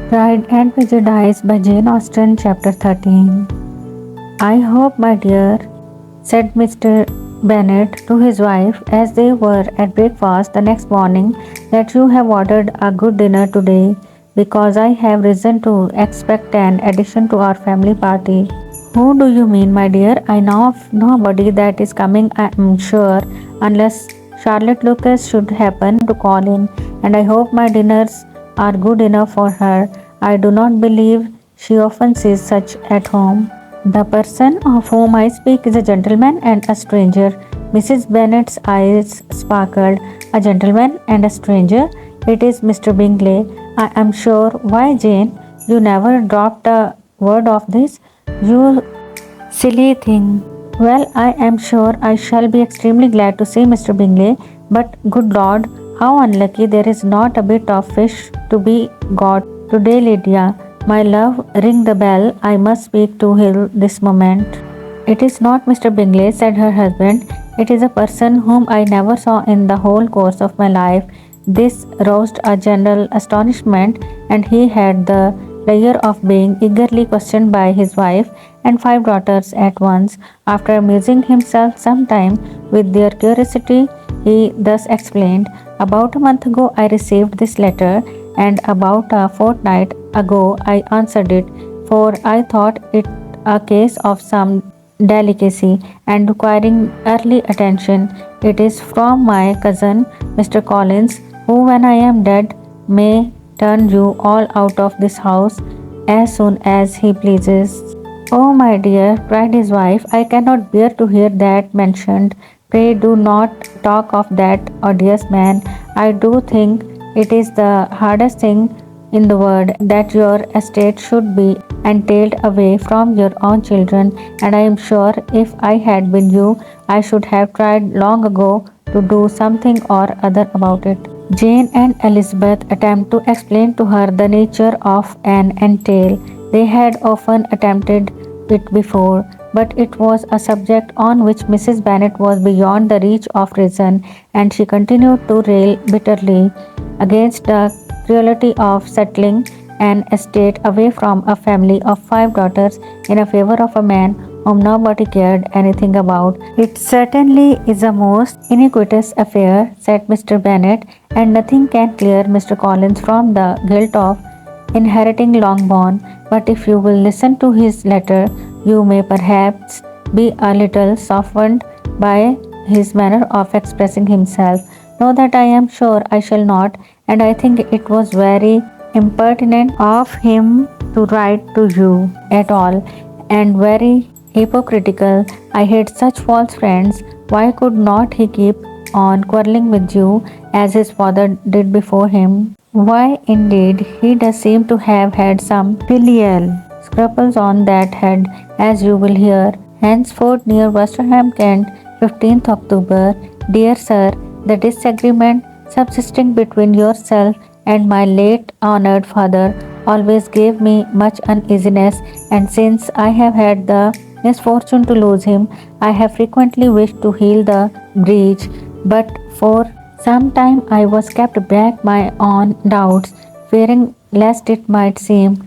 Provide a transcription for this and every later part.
Pride and Prejudice by Jane Austen, Chapter 13. I hope, my dear, said Mr. Bennet to his wife as they were at breakfast the next morning, that you have ordered a good dinner today, because I have reason to expect an addition to our family party. Who do you mean, my dear? I know of nobody that is coming, I am sure, unless Charlotte Lucas should happen to call in, and I hope my dinners are good enough for her. I do not believe she often sees such at home. The person of whom I speak is a gentleman and a stranger. Mrs. Bennet's eyes sparkled. A gentleman and a stranger? It is Mr. Bingley, I am sure. Why, Jane, you never dropped a word of this? You silly thing. Well, I am sure I shall be extremely glad to see Mr. Bingley, but good Lord, how unlucky there is not a bit of fish to be got today, Lydia. My love, ring the bell. I must speak to Hill this moment. It is not Mr. Bingley, said her husband. It is a person whom I never saw in the whole course of my life. This roused a general astonishment, and he had the pleasure of being eagerly questioned by his wife and five daughters at once. After amusing himself some time with their curiosity, he thus explained, about a month ago I received this letter, and about a fortnight ago I answered it, for I thought it a case of some delicacy and requiring early attention. It is from my cousin, Mr. Collins, who, when I am dead, may turn you all out of this house as soon as he pleases. Oh, my dear, cried his wife, I cannot bear to hear that mentioned. Pray do not talk of that odious man. I do think it is the hardest thing in the world that your estate should be entailed away from your own children, and I am sure if I had been you, I should have tried long ago to do something or other about it. Jane and Elizabeth attempted to explain to her the nature of an entail. They had often attempted it before, but it was a subject on which Mrs. Bennet was beyond the reach of reason, and she continued to rail bitterly against the cruelty of settling an estate away from a family of five daughters in a favor of a man whom nobody cared anything about. It certainly is a most iniquitous affair, said Mr. Bennet, and nothing can clear Mr. Collins from the guilt of inheriting Longbourn. But if you will listen to his letter, you may perhaps be a little softened by his manner of expressing himself. Know that I am sure I shall not, and I think it was very impertinent of him to write to you at all, and very hypocritical. I hate such false friends. Why could not he keep on quarrelling with you as his father did before him? Why, indeed, he does seem to have had some filial scruples on that head, as you will hear henceforth near Westerham, Kent, 15th October. Dear Sir, the disagreement subsisting between yourself and my late honored father always gave me much uneasiness, and since I have had the misfortune to lose him, I have frequently wished to heal the breach, but for some time I was kept back by my own doubts, fearing lest it might seem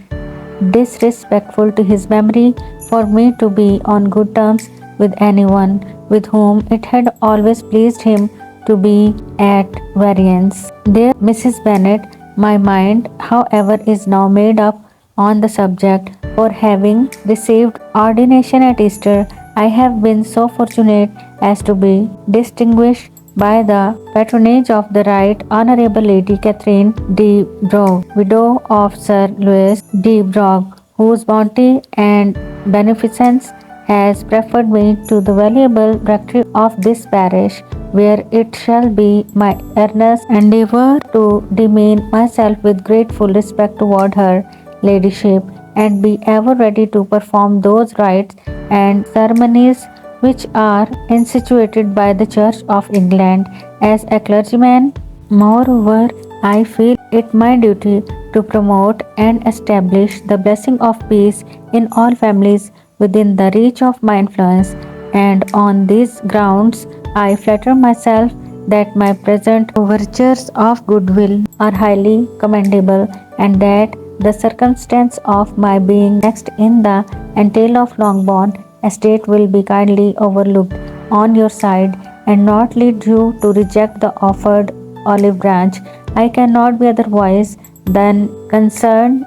disrespectful to his memory for me to be on good terms with anyone with whom it had always pleased him to be at variance. Dear Mrs. Bennet, my mind, however, is now made up on the subject, for having received ordination at Easter, I have been so fortunate as to be distinguished by the patronage of the Right Honourable Lady Catherine de Bourgh, widow of Sir Louis de Bourgh, whose bounty and beneficence has preferred me to the valuable rectory of this parish, where it shall be my earnest endeavour to demean myself with grateful respect toward her ladyship, and be ever ready to perform those rites and ceremonies which are instituted by the Church of England. As a clergyman, moreover, I feel it my duty to promote and establish the blessing of peace in all families within the reach of my influence, and on these grounds I flatter myself that my present overtures of goodwill are highly commendable, and that The circumstance of my being next in the entail of Longbourn estate will be kindly overlooked on your side and not lead you to reject the offered olive branch. I cannot be otherwise than concerned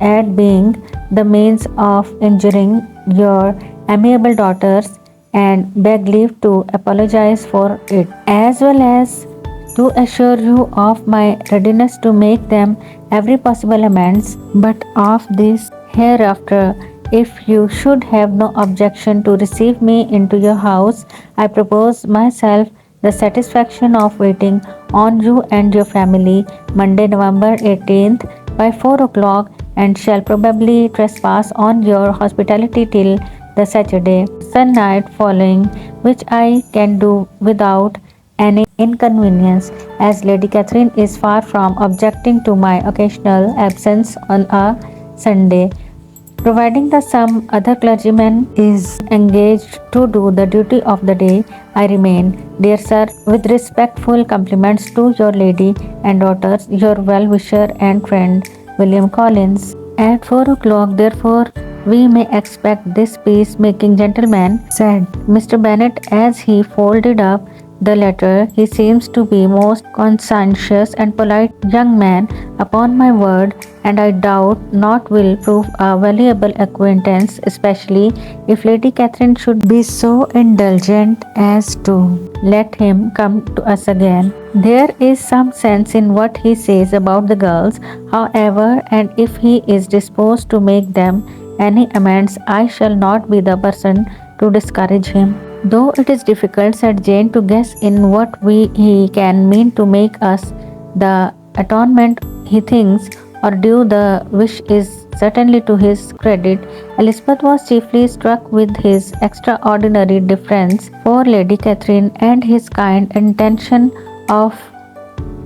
at being the means of injuring your amiable daughters and beg leave to apologize for it, as well as to assure you of my readiness to make them every possible amends. But of this hereafter, if you should have no objection to receive me into your house, I propose myself the satisfaction of waiting on you and your family Monday, November 18th by 4 o'clock, and shall probably trespass on your hospitality till the Saturday night following, which I can do without any inconvenience, as Lady Catherine is far from objecting to my occasional absence on a Sunday. Providing that some other clergyman is engaged to do the duty of the day, I remain, dear sir, with respectful compliments to your lady and daughters, your well-wisher and friend, William Collins. At 4 o'clock, therefore, we may expect this peace-making gentleman, said Mr. Bennet as he folded up the letter. He seems to be most conscientious and polite young man, upon my word, and I doubt not will prove a valuable acquaintance, especially if Lady Catherine should be so indulgent as to let him come to us again. There is some sense in what he says about the girls, however, and if he is disposed to make them any amends, I shall not be the person to discourage him. Though it is difficult, said Jane, to guess in what he can mean to make us the atonement he thinks, or do the wish is certainly to his credit. Elizabeth was chiefly struck with his extraordinary deference for Lady Catherine and his kind intention of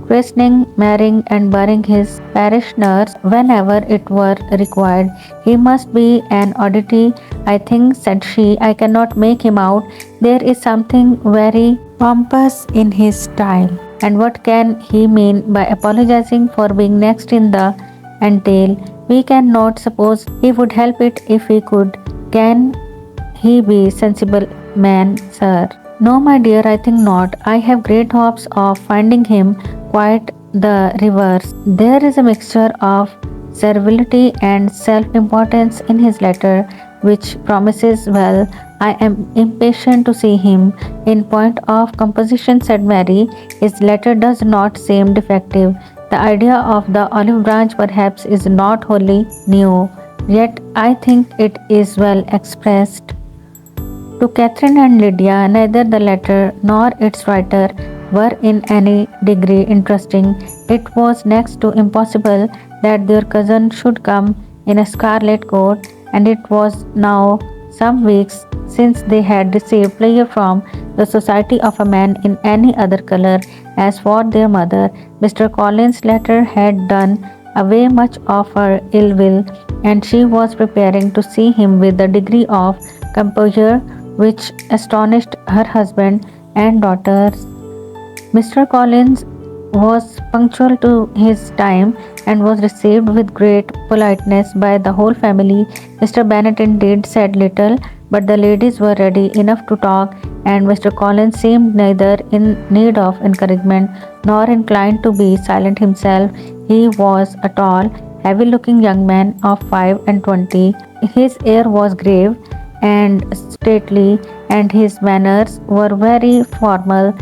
christening, marrying, and burying his parishioners whenever it were required. He must be an oddity, I think, said she. I cannot make him out. There is something very pompous in his style. And what can he mean by apologizing for being next in the entail? We cannot suppose he would help it if he could. Can he be sensible man, sir? No, my dear, I think not. I have great hopes of finding him quite the reverse. There is a mixture of servility and self-importance in his letter, which promises well. I am impatient to see him. In point of composition, said Mary, his letter does not seem defective. The idea of the olive branch perhaps is not wholly new, yet I think it is well expressed. To Catherine and Lydia, neither the letter nor its writer were in any degree interesting. It was next to impossible that their cousin should come in a scarlet coat, and it was now some weeks since they had received pleasure from the society of a man in any other color. As for their mother, Mr. Collins' letter had done away much of her ill will, and she was preparing to see him with a degree of composure which astonished her husband and daughters. Mr. Collins was punctual to his time and was received with great politeness by the whole family. Mr. Bennet indeed said little, but the ladies were ready enough to talk, and Mr. Collins seemed neither in need of encouragement nor inclined to be silent himself. He was a tall, heavy-looking young man of 25. His air was grave and stately, and his manners were very formal.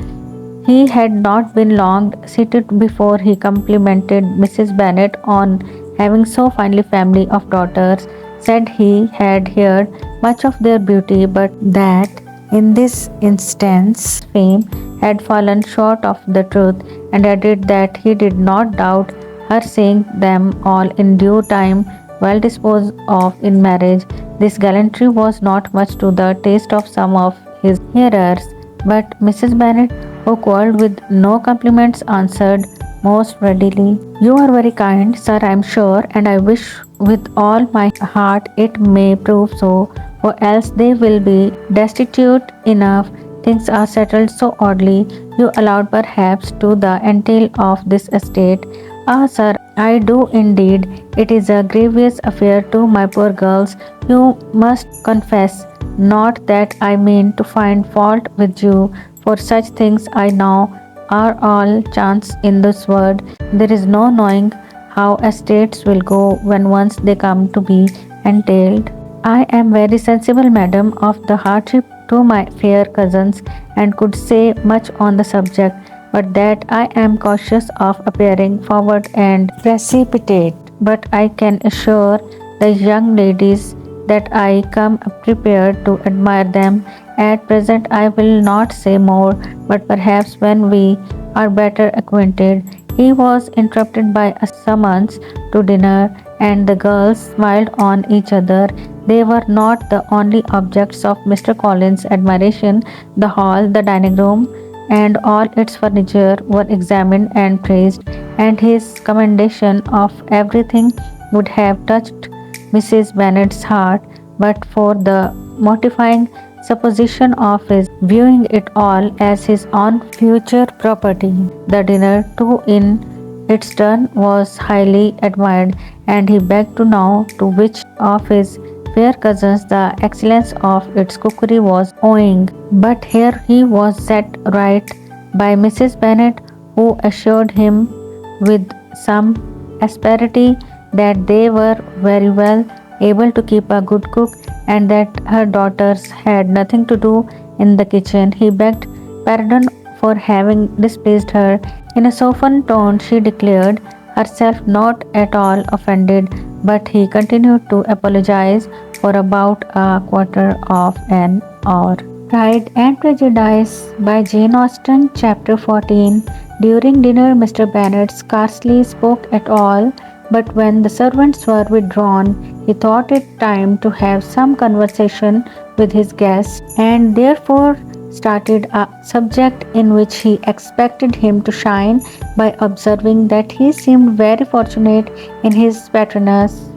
He had not been long seated before he complimented Mrs. Bennet on having so fine a family of daughters, said he had heard much of their beauty, but that in this instance fame had fallen short of the truth, and added that he did not doubt her seeing them all in due time well disposed of in marriage. This gallantry was not much to the taste of some of his hearers, but Mrs. Bennet, who quarrelled with no compliments, answered most readily, "You are very kind, sir, I am sure, and I wish with all my heart it may prove so, for else they will be destitute enough. Things are settled so oddly. You allowed perhaps to the entail of this estate Ah, sir, I do indeed. It is a grievous affair to my poor girls. You must confess. Not that I mean to find fault with you, for such things I know are all chance in this world. There is no knowing how estates will go when once they come to be entailed. I am very sensible, madam, of the hardship to my fair cousins, and could say much on the subject, but that I am cautious of appearing forward and precipitate. But I can assure the young ladies that I come prepared to admire them. At present, I will not say more, but perhaps when we are better acquainted. He was interrupted by a summons to dinner, and the girls smiled on each other. They were not the only objects of Mr. Collins' admiration. The hall, the dining room, and all its furniture were examined and praised, and his commendation of everything would have touched Mrs. Bennet's heart but for the mortifying supposition of his viewing it all as his own future property. The dinner, too, in its turn, was highly admired, and he begged to know to which of his fair cousins the excellence of its cookery was owing. But here he was set right by Mrs. Bennet, who assured him with some asperity that they were very well able to keep a good cook, and that her daughters had nothing to do in the kitchen. He begged pardon for having displeased her. In a softened tone, she declared herself not at all offended, but he continued to apologize for about a quarter of an hour. Pride and Prejudice by Jane Austen, Chapter 14. During dinner, Mr. Bennet scarcely spoke at all, but when the servants were withdrawn, he thought it time to have some conversation with his guests, and therefore started a subject in which he expected him to shine by observing that he seemed very fortunate in his patroness.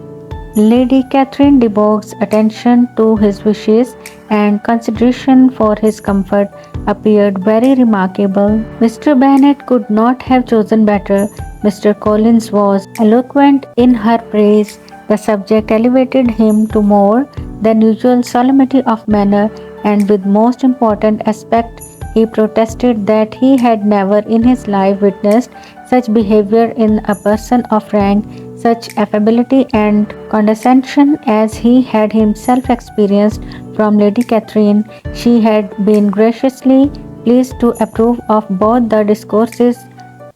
Lady Catherine de Bourgh's attention to his wishes and consideration for his comfort appeared very remarkable. Mr. Bennet could not have chosen better. Mr. Collins was eloquent in her praise. The subject elevated him to more than usual solemnity of manner, and with most important aspect he protested that he had never in his life witnessed such behavior in a person of rank, such affability and condescension as he had himself experienced from Lady Catherine. She had been graciously pleased to approve of both the discourses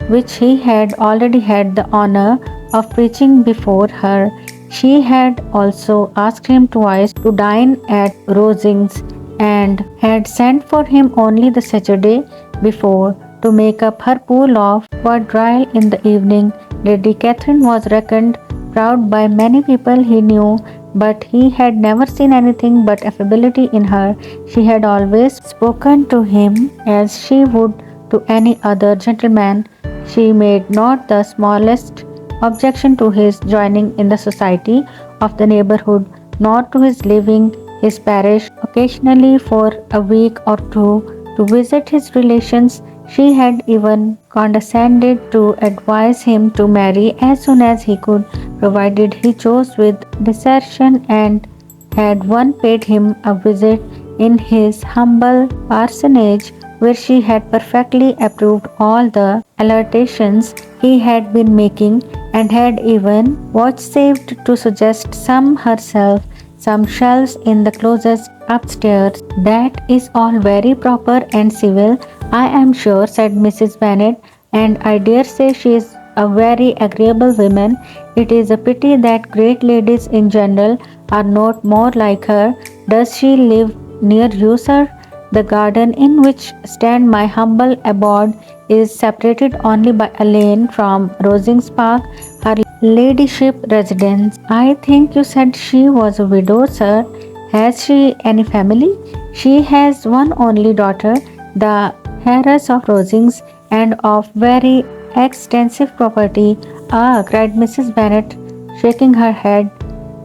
which he had already had the honor of preaching before her. She had also asked him twice to dine at Rosings, and had sent for him only the Saturday before to make up her pool of quadrille in the evening. Lady Catherine was reckoned proud by many people he knew, but he had never seen anything but affability in her. She had always spoken to him as she would to any other gentleman. She made not the smallest objection to his joining in the society of the neighborhood, nor to his leaving his parish occasionally for a week or two to visit his relations. She had even condescended to advise him to marry as soon as he could, provided he chose with discretion, and had one paid him a visit in his humble parsonage, where she had perfectly approved all the alertations he had been making, and had even vouchsafed to suggest some herself, some shelves in the closets upstairs. That is all very proper and civil, I am sure, said Mrs. Bennet, and I dare say she is a very agreeable woman. It is a pity that great ladies in general are not more like her. Does she live near you, sir? The garden in which stand my humble abode is separated only by a lane from Rosings Park, her ladyship residence. I think you said she was a widow, sir. Has she any family? She has one only daughter, the heiress of Rosings, and of very extensive property. Ah, cried Mrs. Bennet, shaking her head.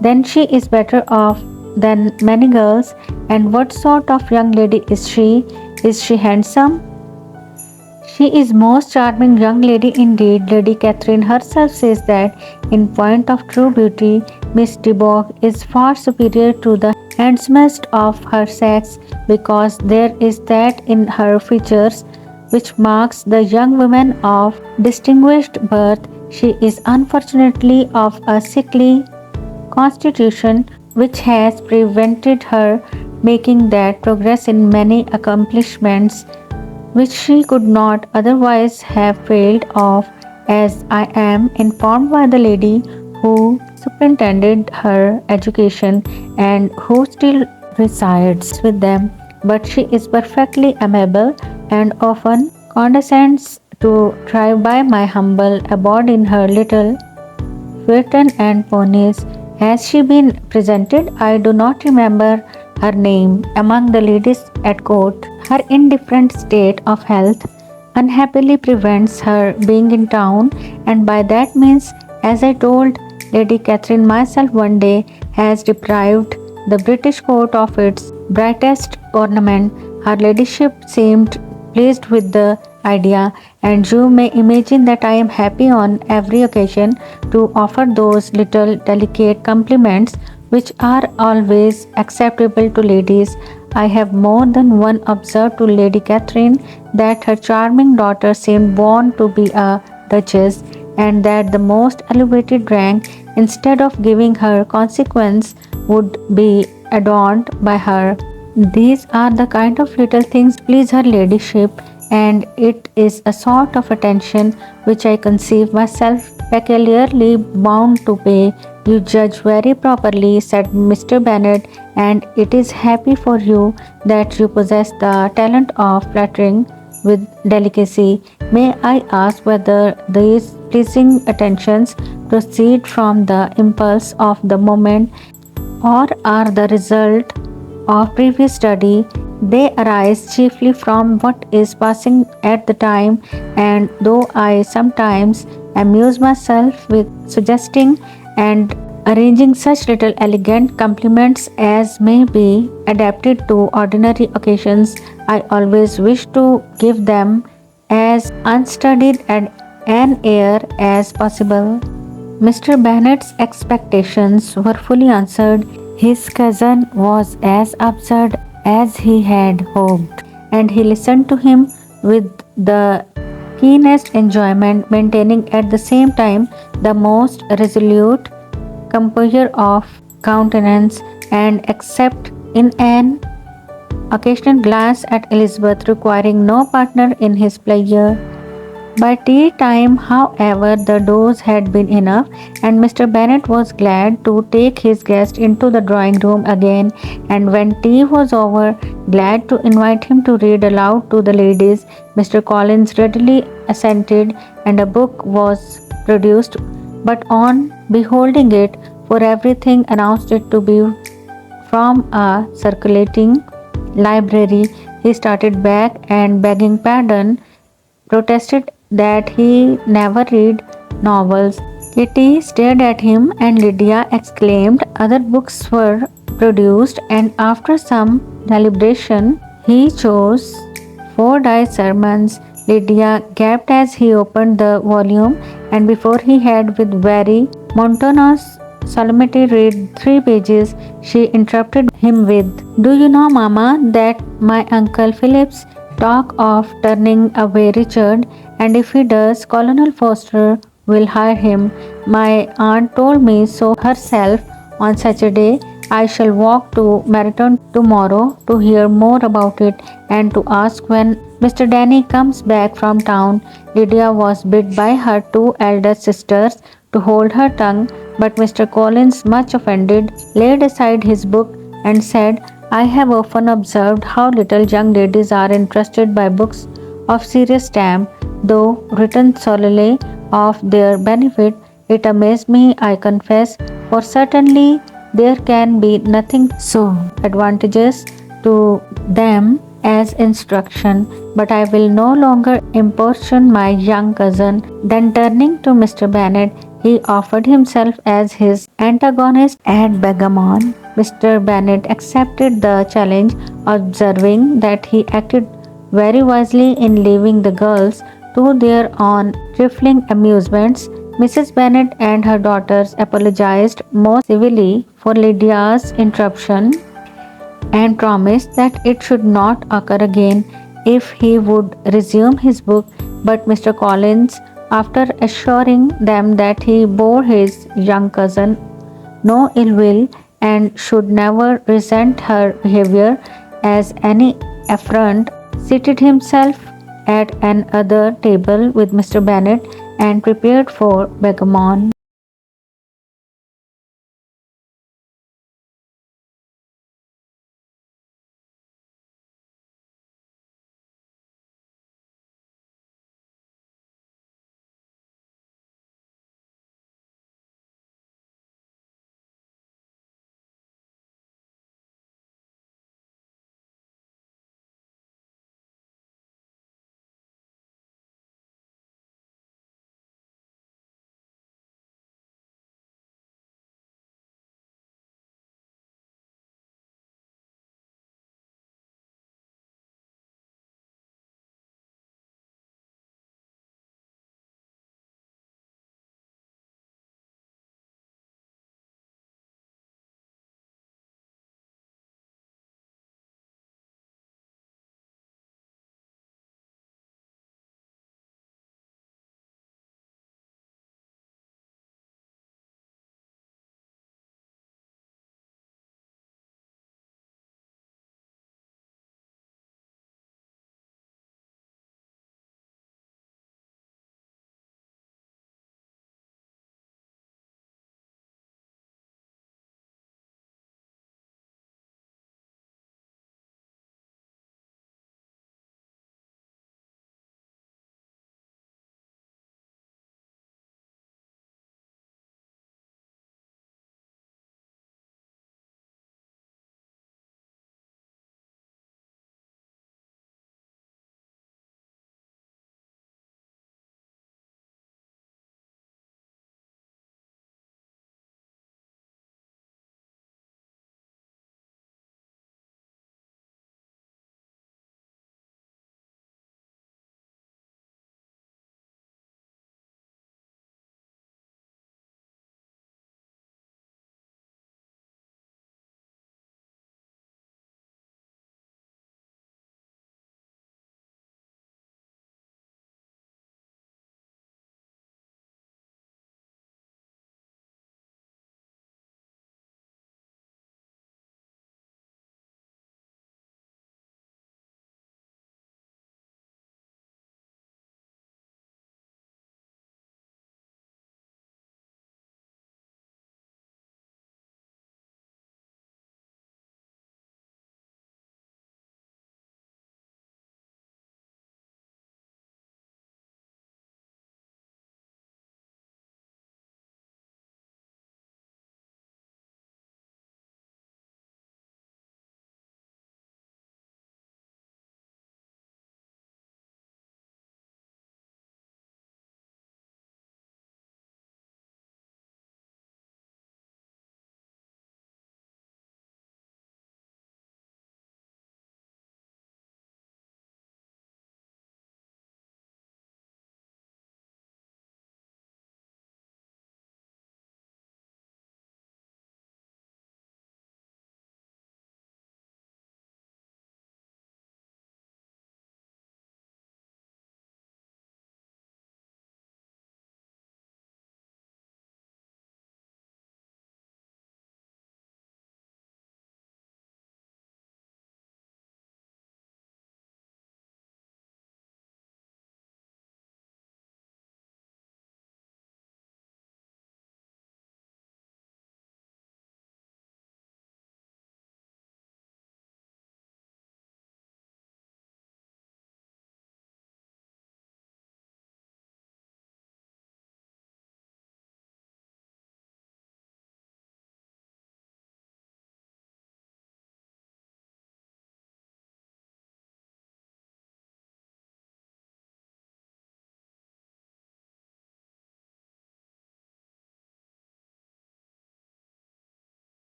Then she is better off than many girls. And what sort of young lady is she? Is she handsome? She is most charming young lady indeed. Lady Catherine herself says that in point of true beauty, Miss de Bourgh is far superior to the handsomest of her sex, because there is that in her features which marks the young woman of distinguished birth. She is unfortunately of a sickly constitution which has prevented her making that progress in many accomplishments which she could not otherwise have failed of, as I am informed by the lady who superintended her education and who still resides with them. But she is perfectly amiable and often condescends to drive by my humble abode in her little phaeton and ponies. Has she been presented? I do not remember her name among the ladies at court. Her indifferent state of health unhappily prevents her being in town, and by that means, as I told Lady Catherine myself one day, has deprived the British court of its brightest ornament. Her ladyship seemed pleased with the idea, and you may imagine that I am happy on every occasion to offer those little delicate compliments which are always acceptable to ladies. I have more than once observed to Lady Catherine that her charming daughter seemed born to be a duchess, and that the most elevated rank, instead of giving her consequence, would be adorned by her. These are the kind of little things please her ladyship, and it is a sort of attention which I conceive myself peculiarly bound to pay. You judge very properly, said Mr. Bennet, and it is happy for you that you possess the talent of flattering with delicacy. May I ask whether these pleasing attentions proceed from the impulse of the moment, or are the result of previous study? They arise chiefly from what is passing at the time, and though I sometimes amuse myself with suggesting and arranging such little elegant compliments as may be adapted to ordinary occasions, I always wish to give them as unstudied and an air as possible. Mr. Bennet's expectations were fully answered. His cousin was as absurd as he had hoped, and he listened to him with the keenest enjoyment, maintaining at the same time the most resolute composure of countenance, and except in an occasional glance at Elizabeth, requiring no partner in his pleasure. By tea time, however, the dose had been enough, and Mr. Bennet was glad to take his guest into the drawing room again, and when tea was over, glad to invite him to read aloud to the ladies. Mr. Collins readily assented, and a book was produced, but on beholding it, for everything announced it to be from a circulating library, he started back and, begging pardon, protested that he never read novels. Kitty stared at him, and Lydia exclaimed. Other books were produced, and after some deliberation, he chose Fordyce sermons. Lydia gaped as he opened the volume, and before he had, with very monotonous solemnity, read 3 pages, she interrupted him with, "Do you know, Mamma, that my uncle Phillips talk of turning away Richard, and if he does, Colonel Foster will hire him. My aunt told me so herself on Saturday. I shall walk to Marathon tomorrow to hear more about it, and to ask when Mr. Danny comes back from town." Lydia was bid by her 2 elder sisters to hold her tongue, but Mr. Collins, much offended, laid aside his book and said, "I have often observed how little young ladies are interested by books of serious stamp, though written solely of their benefit. It amazed me, I confess, for certainly there can be nothing so advantageous to them as instruction. But I will no longer importune my young cousin." Then turning to Mr. Bennet, he offered himself as his antagonist at Begamon. Mr. Bennet accepted the challenge, observing that he acted very wisely in leaving the girls to their own trifling amusements. Mrs. Bennet and her daughters apologized most civilly for Lydia's interruption and promised that it should not occur again if he would resume his book. But Mr. Collins, after assuring them that he bore his young cousin no ill will and should never resent her behavior as any affront, seated himself at another table with Mr. Bennet and prepared for Begamon.